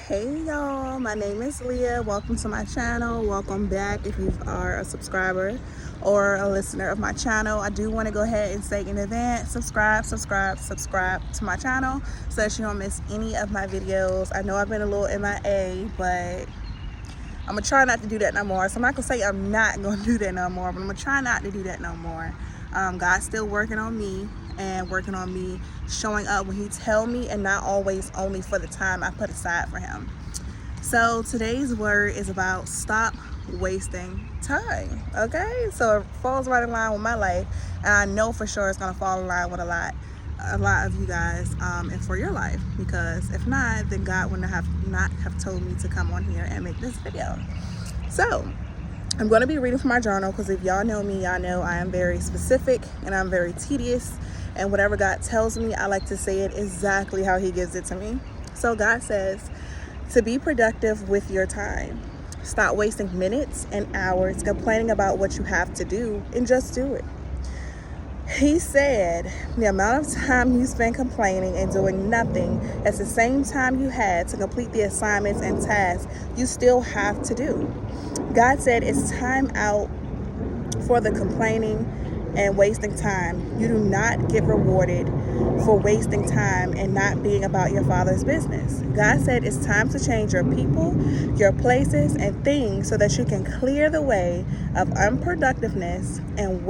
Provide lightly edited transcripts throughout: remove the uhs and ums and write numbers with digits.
Hey y'all, my name is Leah. Welcome to my channel. Welcome back if you are a subscriber or a listener of my channel. I do want to go ahead and say in advance, subscribe to my channel so that you don't miss any of my videos. I know I've been a little MIA, but I'm gonna try not to do that no more. So I'm not gonna say I'm not gonna do that no more, but I'm gonna try not to do that no more. God's still working on me and working on me showing up when he tell me, and not always only for the time I put aside for him. So today's word is about stop wasting time. Okay, so it falls right in line with my life, and I know for sure it's gonna fall in line with a lot of you guys, and for your life, because if not, then God wouldn't have told me to come on here and make this video. So I'm going to be reading from my journal, because if y'all know me, y'all know I am very specific and I'm very tedious, and whatever God tells me, I like to say it exactly how he gives it to me. So God says to be productive with your time. Stop wasting minutes and hours complaining about what you have to do, and just do it. He said the amount of time you spend complaining and doing nothing is the same time you had to complete the assignments and tasks you still have to do. God said it's time out for the complaining and wasting time. You do not get rewarded for wasting time and not being about your Father's business. God said it's time to change your people, your places, and things so that you can clear the way of unproductiveness and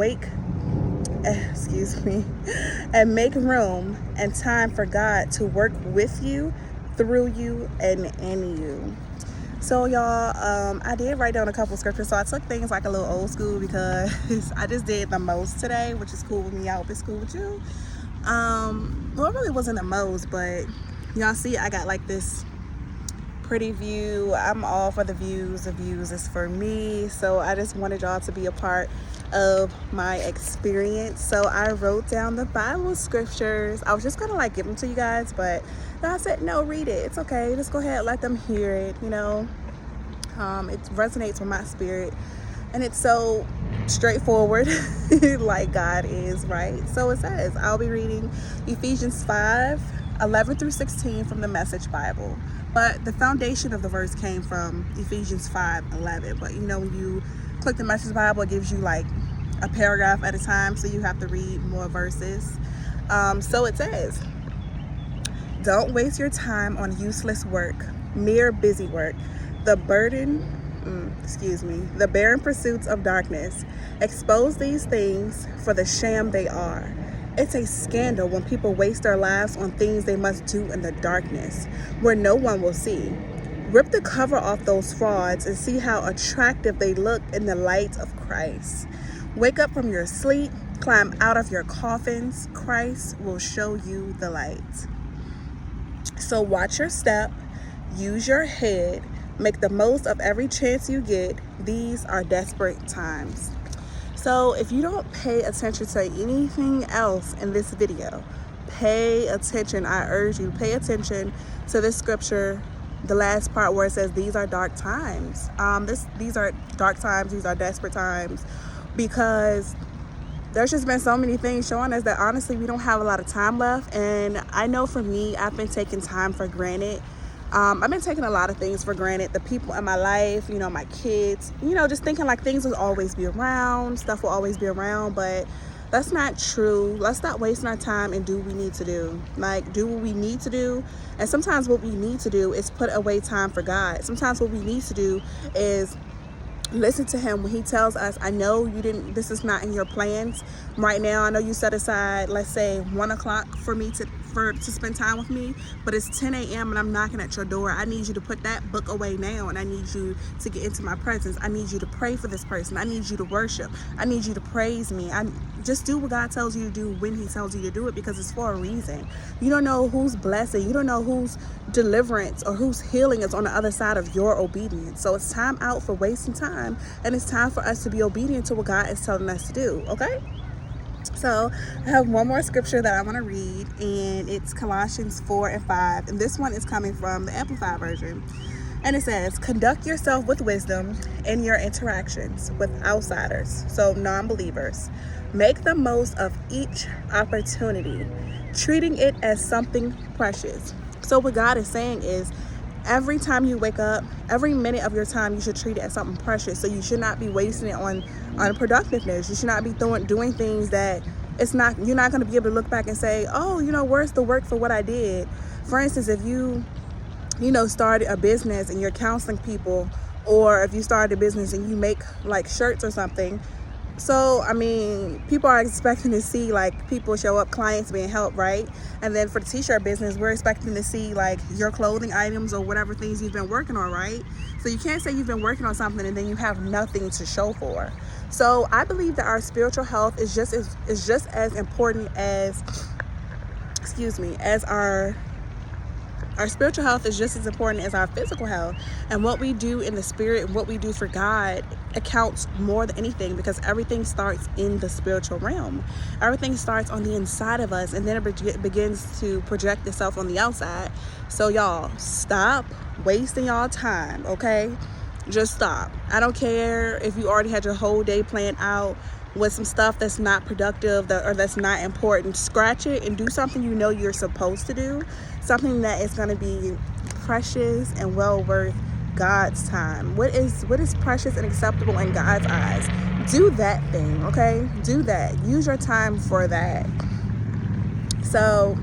and make room and time for God to work with you, through you, and in you. So y'all, I did write down a couple scriptures. So I took things like a little old school, because I just did the most today, which is cool with me. I hope it's cool with you. Well, it really wasn't the most, but y'all see I got like this pretty view. I'm all for the views. The views is for me. So I just wanted y'all to be a part of my experience. So I wrote down the Bible scriptures. I was just gonna like give them to you guys, but God said no, read it. It's okay. Just go ahead, let them hear it. It resonates with my spirit, and it's so straightforward like God is, right? So it says, I'll be reading Ephesians 5:11 through 16 from the Message Bible, but the foundation of the verse came from Ephesians 5:11. But when you click the Message Bible, it gives you like a paragraph at a time, so you have to read more verses. So it says, don't waste your time on useless work, mere busy work, the barren pursuits of darkness. Expose these things for the sham they are. It's a scandal when people waste their lives on things they must do in the darkness, where no one will see. Rip the cover off those frauds and see how attractive they look in the light of Christ. Wake up from your sleep, climb out of your coffins. Christ will show you the light. So watch your step, use your head, make the most of every chance you get. These are desperate times. So if you don't pay attention to anything else in this video, pay attention. I urge you, pay attention to this scripture, the last part where it says these are dark times. These are dark times, these are desperate times, because there's just been so many things showing us that honestly we don't have a lot of time left. And I know for me, I've been taking time for granted. I've been taking a lot of things for granted. The people in my life, my kids, just thinking like things will always be around, stuff will always be around, but that's not true. Let's stop wasting our time and do what we need to do. Like, do what we need to do. And sometimes what we need to do is put away time for God. Sometimes what we need to do is listen to him when he tells us, I know this is not in your plans right now. I know you set aside, let's say 1 o'clock for me to spend time with me, but it's 10 a.m. and I'm knocking at your door. I need you to put that book away now, and I need you to get into my presence. I need you to pray for this person. I need you to worship. I need you to praise me. I just do what God tells you to do when he tells you to do it, because it's for a reason. You don't know whose blessing, you don't know whose deliverance or whose healing is on the other side of your obedience. So it's time out for wasting time, and it's time for us to be obedient to what God is telling us to do. Okay? So I have one more scripture that I want to read, and it's Colossians 4:5, and this one is coming from the Amplified version. And it says, conduct yourself with wisdom in your interactions with outsiders, so non-believers. Make the most of each opportunity, treating it as something precious. So what God is saying is, Every time you wake up, every minute of your time, you should treat it as something precious. So you should not be wasting it on productiveness. You should not be doing things that you're not going to be able to look back and say, oh, where's the work for what I did? For instance, if you start a business and you're counseling people, or if you start a business and you make like shirts or something. So, I mean, people are expecting to see like people show up, clients being helped, right? And then for the t-shirt business, we're expecting to see like your clothing items or whatever things you've been working on, right? So you can't say you've been working on something and then you have nothing to show for. So I believe that our spiritual health is just as important as, as our spiritual health is just as important as our physical health. And what we do in the spirit and what we do for God accounts more than anything, because everything starts in the spiritual realm. Everything starts on the inside of us, and then it begins to project itself on the outside. So y'all, stop wasting y'all time, okay? Just stop. I don't care if you already had your whole day planned out with some stuff that's not productive or that's not important. Scratch it and do something you know you're supposed to do, something that is going to be precious and well worth God's time. What is precious and acceptable in God's eyes? Do that thing, okay? Do that. Use your time for that. So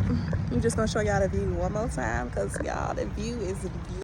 I'm just going to show y'all the view one more time, because y'all, the view is beautiful.